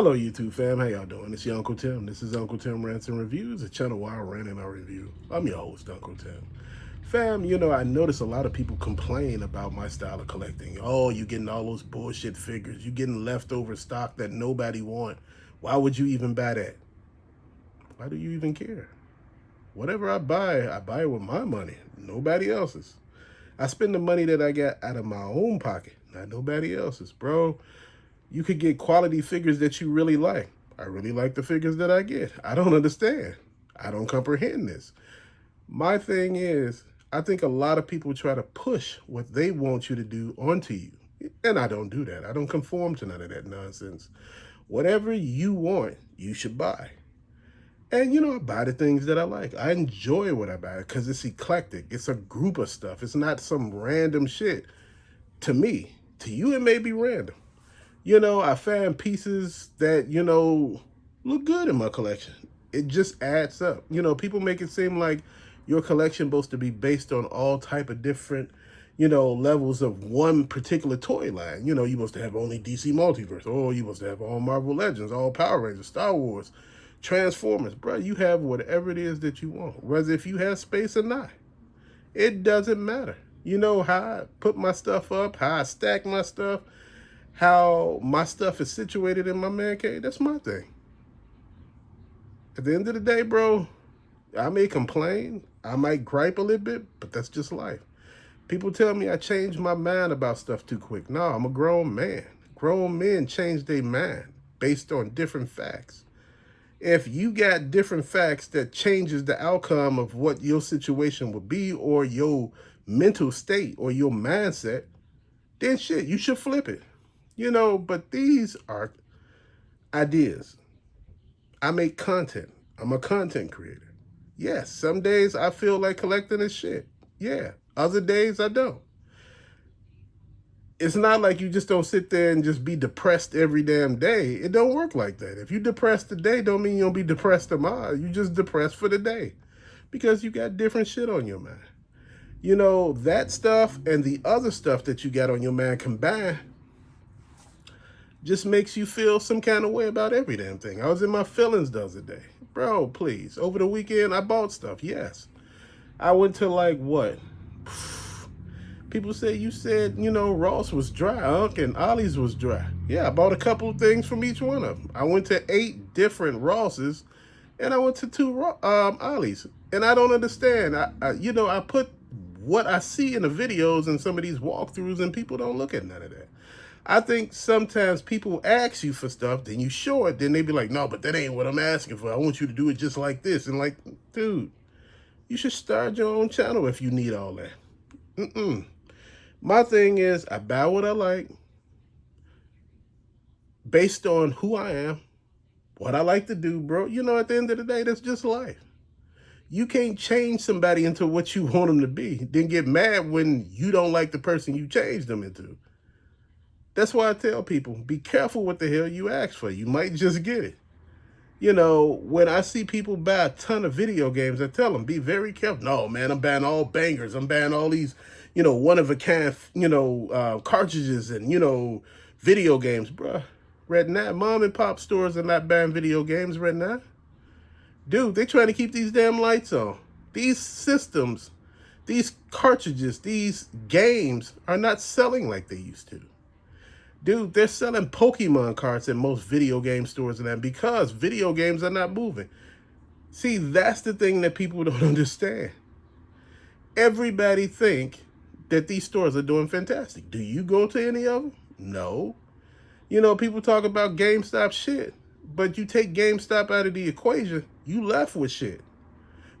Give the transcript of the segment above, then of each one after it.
Hello YouTube fam, how y'all doing? It's your Uncle Tim. This is Uncle Tim Rants and Reviews, a channel where I rant and I review. I'm your host, Uncle Tim. Fam, I notice a lot of people complain about my style of collecting. Oh, you getting all those bullshit figures. You getting leftover stock that nobody want. Why would you even buy that? Why do you even care? Whatever I buy it with my money, nobody else's. I spend the money that I get out of my own pocket, not nobody else's. Bro, you could get quality figures that you really like. I really like the figures that I get. I don't understand. I don't comprehend this. My thing is, I think a lot of people try to push what they want you to do onto you. And I don't do that. I don't conform to none of that nonsense. Whatever you want, you should buy. And I buy the things that I like. I enjoy what I buy because it's eclectic. It's a group of stuff. It's not some random shit. To me, to you, it may be random. I found pieces that, look good in my collection. It just adds up. People make it seem like your collection supposed to be based on all type of different, levels of one particular toy line. You supposed to have only DC Multiverse. Oh, you supposed to have all Marvel Legends, all Power Rangers, Star Wars, Transformers. Bro, you have whatever it is that you want. Whether if you have space or not. It doesn't matter. You know how I put my stuff up, how I stack my stuff, how my stuff is situated in my man cave. That's my thing. At the end of the day, bro, I may complain, I might gripe a little bit, but that's just life. People tell me I change my mind about stuff too quick. No, I'm a grown man. Grown men change their mind based on different facts. If you got different facts that changes the outcome of what your situation would be or your mental state or your mindset, then shit, you should flip it. But these are ideas. I make content. I'm a content creator. Yes, some days I feel like collecting this shit. Yeah, other days I don't. It's not like you just don't sit there and just be depressed every damn day. It don't work like that. If you depressed today, don't mean you'll be depressed tomorrow. You just depressed for the day because you got different shit on your mind. That stuff and the other stuff that you got on your mind combined just makes you feel some kind of way about every damn thing. I was in my feelings the other day. Bro, please. Over the weekend, I bought stuff. Yes. I went to like what? People say you said, Ross was dry, Unc, and Ollie's was dry. Yeah, I bought a couple of things from each one of them. I went to 8 different Rosses, and I went to 2 Ollie's. And I don't understand. I put what I see in the videos and some of these walkthroughs, and people don't look at none of that. I think sometimes people ask you for stuff, then you show it, then they be like, no, but that ain't what I'm asking for. I want you to do it just like this. And like, dude, you should start your own channel if you need all that. My thing is, I buy what I like based on who I am, what I like to do, bro. At the end of the day, that's just life. You can't change somebody into what you want them to be, then get mad when you don't like the person you changed them into. That's why I tell people, be careful what the hell you ask for. You might just get it. When I see people buy a ton of video games, I tell them, be very careful. No, man, I'm buying all bangers. I'm buying all these, one-of-a-kind, cartridges and, video games. Bruh, right now, mom and pop stores are not buying video games right now. Dude, they trying to keep these damn lights on. These systems, these cartridges, these games are not selling like they used to. Dude, they're selling Pokemon cards in most video game stores and that because video games are not moving. See, that's the thing that people don't understand. Everybody think that these stores are doing fantastic. Do you go to any of them? No. People talk about GameStop shit, but you take GameStop out of the equation, you left with shit.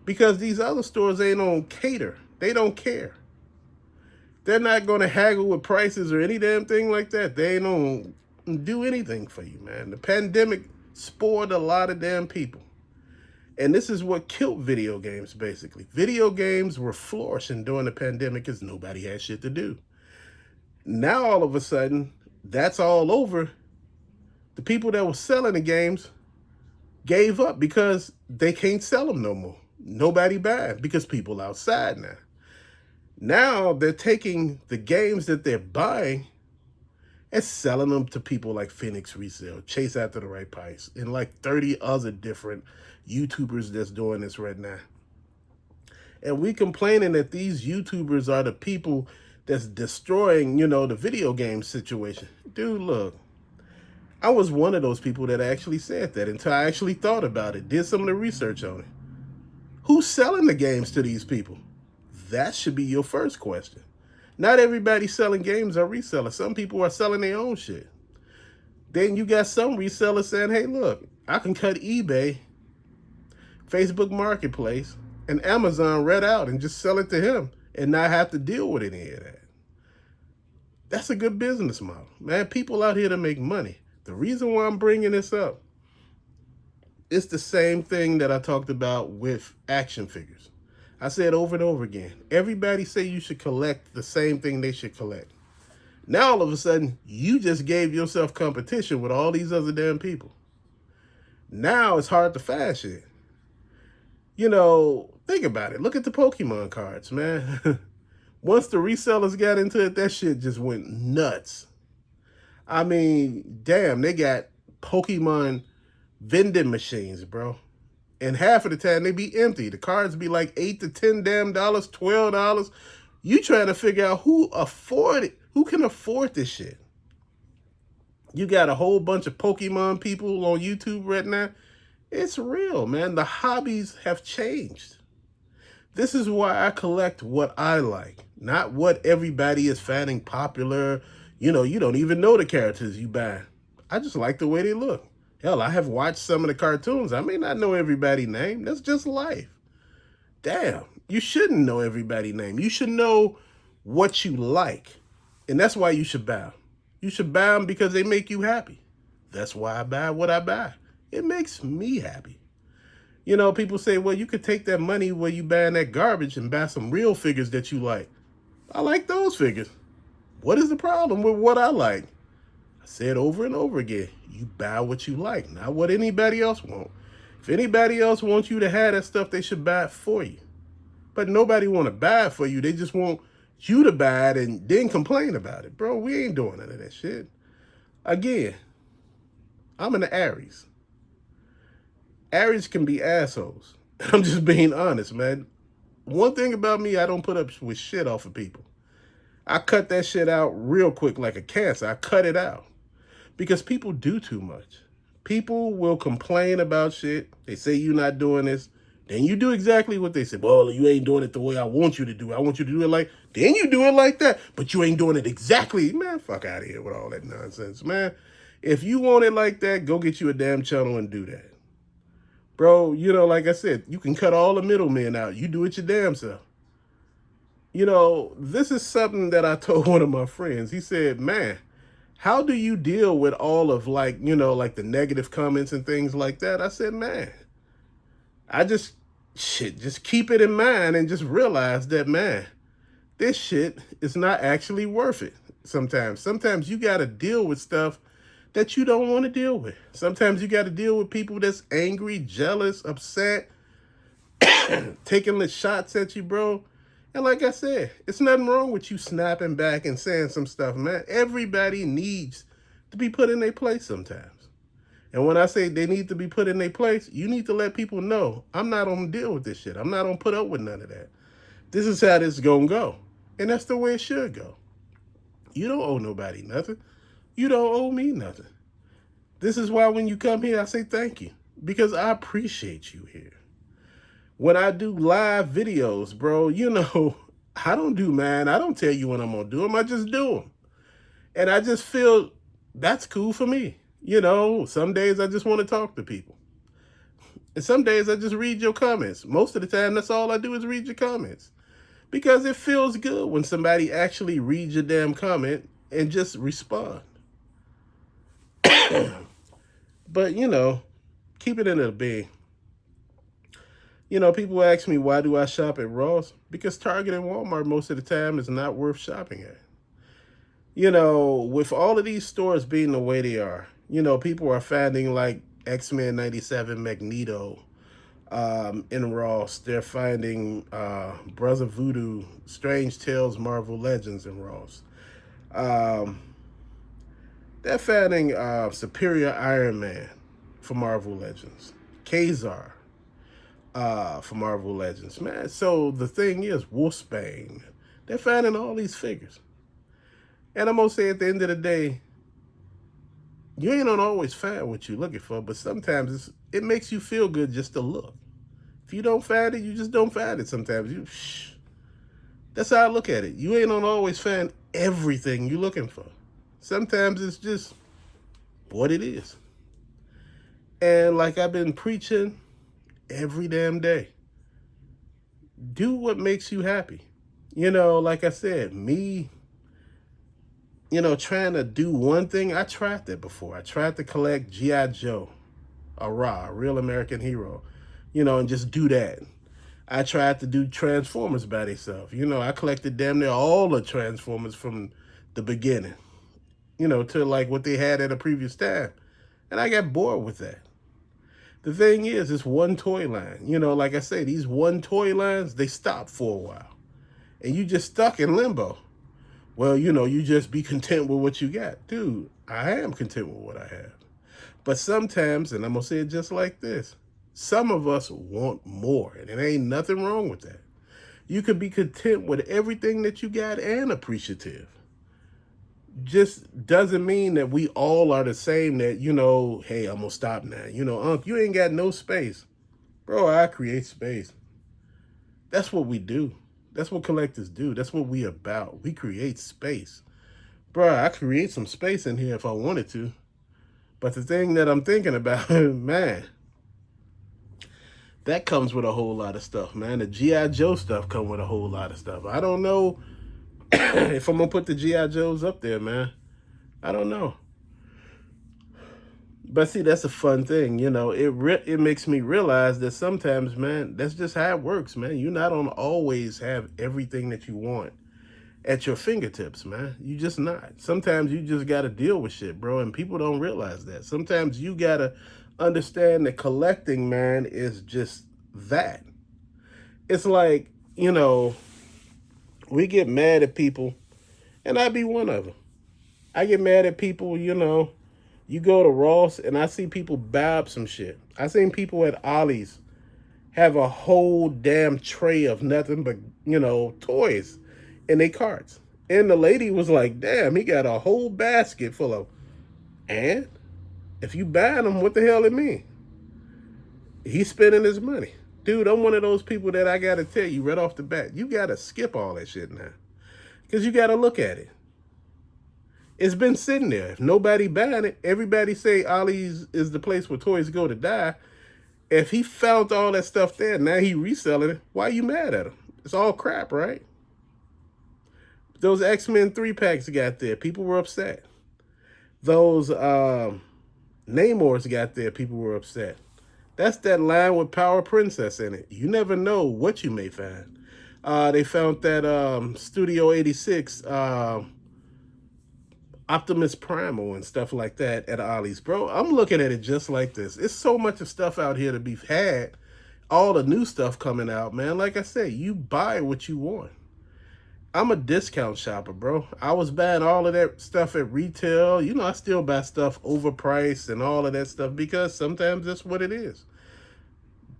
Because these other stores ain't on cater. They don't care. They're not going to haggle with prices or any damn thing like that. They don't do anything for you, man. The pandemic spoiled a lot of damn people. And this is what killed video games, basically. Video games were flourishing during the pandemic because nobody had shit to do. Now, all of a sudden, that's all over. The people that were selling the games gave up because they can't sell them no more. Nobody buying because people outside now. Now they're taking the games that they're buying and selling them to people like Phoenix Resale, Chase After the Right Price, and like 30 other different YouTubers that's doing this right now. And we complaining that these YouTubers are the people that's destroying, the video game situation. Dude, look, I was one of those people that actually said that until I actually thought about it, did some of the research on it. Who's selling the games to these people? That should be your first question. Not everybody selling games are resellers. Some people are selling their own shit. Then you got some resellers saying, hey, look, I can cut eBay, Facebook Marketplace, and Amazon right out and just sell it to him and not have to deal with any of that. That's a good business model. Man, people out here to make money. The reason why I'm bringing this up, it's the same thing that I talked about with action figures. I said over and over again, everybody say you should collect the same thing they should collect. Now all of a sudden, you just gave yourself competition with all these other damn people. Now it's hard to find shit. Think about it. Look at the Pokemon cards, man. Once the resellers got into it, that shit just went nuts. I mean, damn, they got Pokemon vending machines, bro. And half of the time they be empty. The cards be like $8 to $10 damn dollars, $12. You trying to figure out who can afford this shit. You got a whole bunch of Pokemon people on YouTube right now. It's real, man. The hobbies have changed. This is why I collect what I like, not what everybody is finding popular. You don't even know the characters you buy. I just like the way they look. Hell, I have watched some of the cartoons. I may not know everybody's name. That's just life. Damn, you shouldn't know everybody's name. You should know what you like. And that's why you should buy them. You should buy them because they make you happy. That's why I buy what I buy. It makes me happy. People say, well, you could take that money where you buying that garbage and buy some real figures that you like. I like those figures. What is the problem with what I like? I said over and over again, you buy what you like, not what anybody else wants. If anybody else wants you to have that stuff, they should buy it for you. But nobody want to buy it for you. They just want you to buy it and then complain about it. Bro, we ain't doing none of that shit. Again, I'm an Aries. Aries can be assholes. I'm just being honest, man. One thing about me, I don't put up with shit off of people. I cut that shit out real quick like a cancer. I cut it out. Because people do too much. People will complain about shit. They say you're not doing this. Then you do exactly what they say. Well, you ain't doing it the way I want you to do. I want you to do it like, then you do it like that. But you ain't doing it exactly. Man, fuck out of here with all that nonsense, man. If you want it like that, go get you a damn channel and do that. Bro, like I said, you can cut all the middlemen out. You do it your damn self. This is something that I told one of my friends. He said, man, how do you deal with all of like the negative comments and things like that? I said, man, I just keep it in mind and just realize that, man, this shit is not actually worth it sometimes. Sometimes you got to deal with stuff that you don't want to deal with. Sometimes you got to deal with people that's angry, jealous, upset, taking the shots at you, bro. And like I said, it's nothing wrong with you snapping back and saying some stuff, man. Everybody needs to be put in their place sometimes. And when I say they need to be put in their place, you need to let people know, I'm not going to deal with this shit. I'm not going to put up with none of that. This is how this is going to go. And that's the way it should go. You don't owe nobody nothing. You don't owe me nothing. This is why when you come here, I say thank you. Because I appreciate you here. When I do live videos, bro, I don't do, man. I don't tell you when I'm going to do them. I just do them. And I just feel that's cool for me. Some days I just want to talk to people. And some days I just read your comments. Most of the time, that's all I do is read your comments. Because it feels good when somebody actually reads your damn comment and just respond. But, keep it in a big. People ask me, why do I shop at Ross? Because Target and Walmart most of the time is not worth shopping at. With all of these stores being the way they are, people are finding like X-Men 97 Magneto in Ross. They're finding Brother Voodoo, Strange Tales, Marvel Legends in Ross. They're fanning Superior Iron Man for Marvel Legends, Kazar for Marvel Legends, man. So the thing is, Wolfsbane, they're fanning all these figures. And I'm gonna say at the end of the day, you ain't gonna always find what you're looking for, but sometimes it makes you feel good just to look. If you don't find it, you just don't find it. Sometimes that's how I look at it. You ain't gonna always find everything you're looking for. Sometimes it's just what it is. And like I've been preaching every damn day, do what makes you happy. Like I said, me, trying to do one thing, I tried that before. I tried to collect G.I. Joe, a real American hero, and just do that. I tried to do Transformers by themselves. I collected damn near all the Transformers from the beginning, to like what they had at a previous time. And I got bored with that. The thing is, it's one toy line. Like I say, these one toy lines, they stop for a while. And you just stuck in limbo. Well, you just be content with what you got. Dude, I am content with what I have. But sometimes, and I'm going to say it just like this, some of us want more, and there ain't nothing wrong with that. You could be content with everything that you got and appreciative. Just doesn't mean that we all are the same, that, hey, I'm going to stop now. Unc, you ain't got no space. Bro, I create space. That's what we do. That's what collectors do. That's what we about. We create space. Bro, I create some space in here if I wanted to. But the thing that I'm thinking about, man, that comes with a whole lot of stuff, man. The G.I. Joe stuff come with a whole lot of stuff. I don't know if I'm going to put the G.I. Joes up there, man. I don't know. But see, that's a fun thing, it makes me realize that sometimes, man, that's just how it works, man. You're not gonna always have everything that you want at your fingertips, man. You just not. Sometimes you just gotta deal with shit, bro, and people don't realize that. Sometimes you gotta understand that collecting, man, is just that. It's like, we get mad at people, and I be one of them. I get mad at people, you go to Ross and I see people buy up some shit. I seen people at Ollie's have a whole damn tray of nothing but, toys in their carts. And the lady was like, damn, he got a whole basket full of, and if you buy them, what the hell it mean? He's spending his money. Dude, I'm one of those people that I got to tell you right off the bat, you got to skip all that shit now. Because you got to look at it. It's been sitting there. If nobody buying it, everybody say Ollie's is the place where toys go to die. If he found all that stuff there, now he reselling it, why are you mad at him? It's all crap, right? Those X-Men 3-packs got there. People were upset. Those Namors got there. People were upset. That's that line with Power Princess in it. You never know what you may find. They found that Studio 86... Optimus Primal and stuff like that at Ollie's. Bro, I'm looking at it just like this. It's so much of stuff out here to be had. All the new stuff coming out, man. Like I said, you buy what you want. I'm a discount shopper, bro. I was buying all of that stuff at retail. I still buy stuff overpriced and all of that stuff because sometimes that's what it is.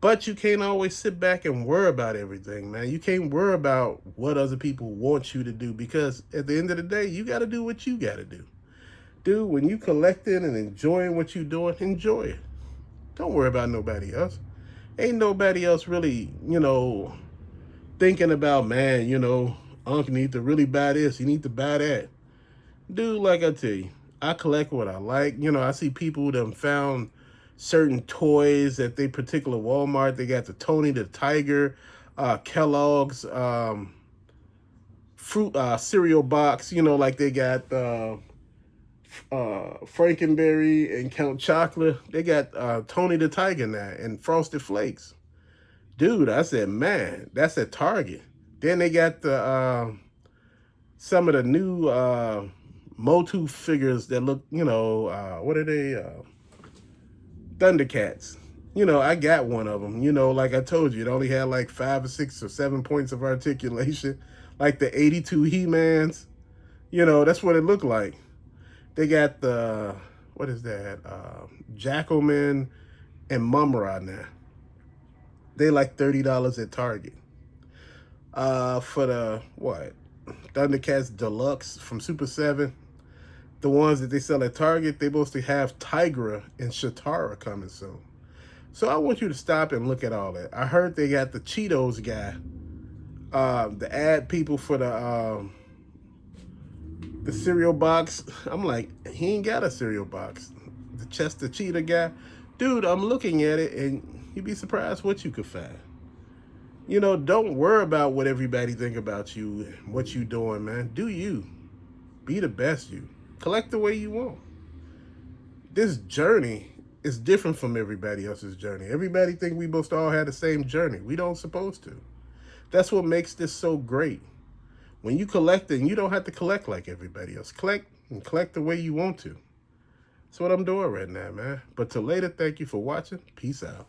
But you can't always sit back and worry about everything, man. You can't worry about what other people want you to do because at the end of the day, you got to do what you got to do. Dude, when you collecting and enjoying what you're doing, enjoy it. Don't worry about nobody else. Ain't nobody else really, thinking about, man, Unc need to really buy this. He need to buy that. Dude, like I tell you, I collect what I like. I see people that found certain toys at their particular Walmart. They got the Tony the Tiger, Kellogg's fruit cereal box. Like they got Frankenberry and Count Chocolate. They got Tony the Tiger now and Frosted Flakes. Dude, I said, man, that's at Target. Then they got the some of the new Motu figures that look, what are they? Thundercats. I got one of them. Like I told you, it only had like 5 or 6 or 7 points of articulation. Like the 82 He-Mans. That's what it looked like. They got the, what is that? Jackalman and Mumra now. They like $30 at Target. For the what? Thundercats Deluxe from Super 7. The ones that they sell at Target, they mostly have Tigra and Shatara coming soon. So I want you to stop and look at all that. I heard they got the Cheetos guy, the ad people for the cereal box. I'm like, he ain't got a cereal box. The Chester Cheetah guy, dude. I'm looking at it, and you'd be surprised what you could find. You know, don't worry about what everybody think about you, what you doing, man. Do you. Be the best you. Collect the way you want. This journey is different from everybody else's journey. Everybody think we both all had the same journey. We don't supposed to. That's what makes this so great. When you collect it, you don't have to collect like everybody else. Collect and collect the way you want to. That's what I'm doing right now, man. But till later, thank you for watching. Peace out.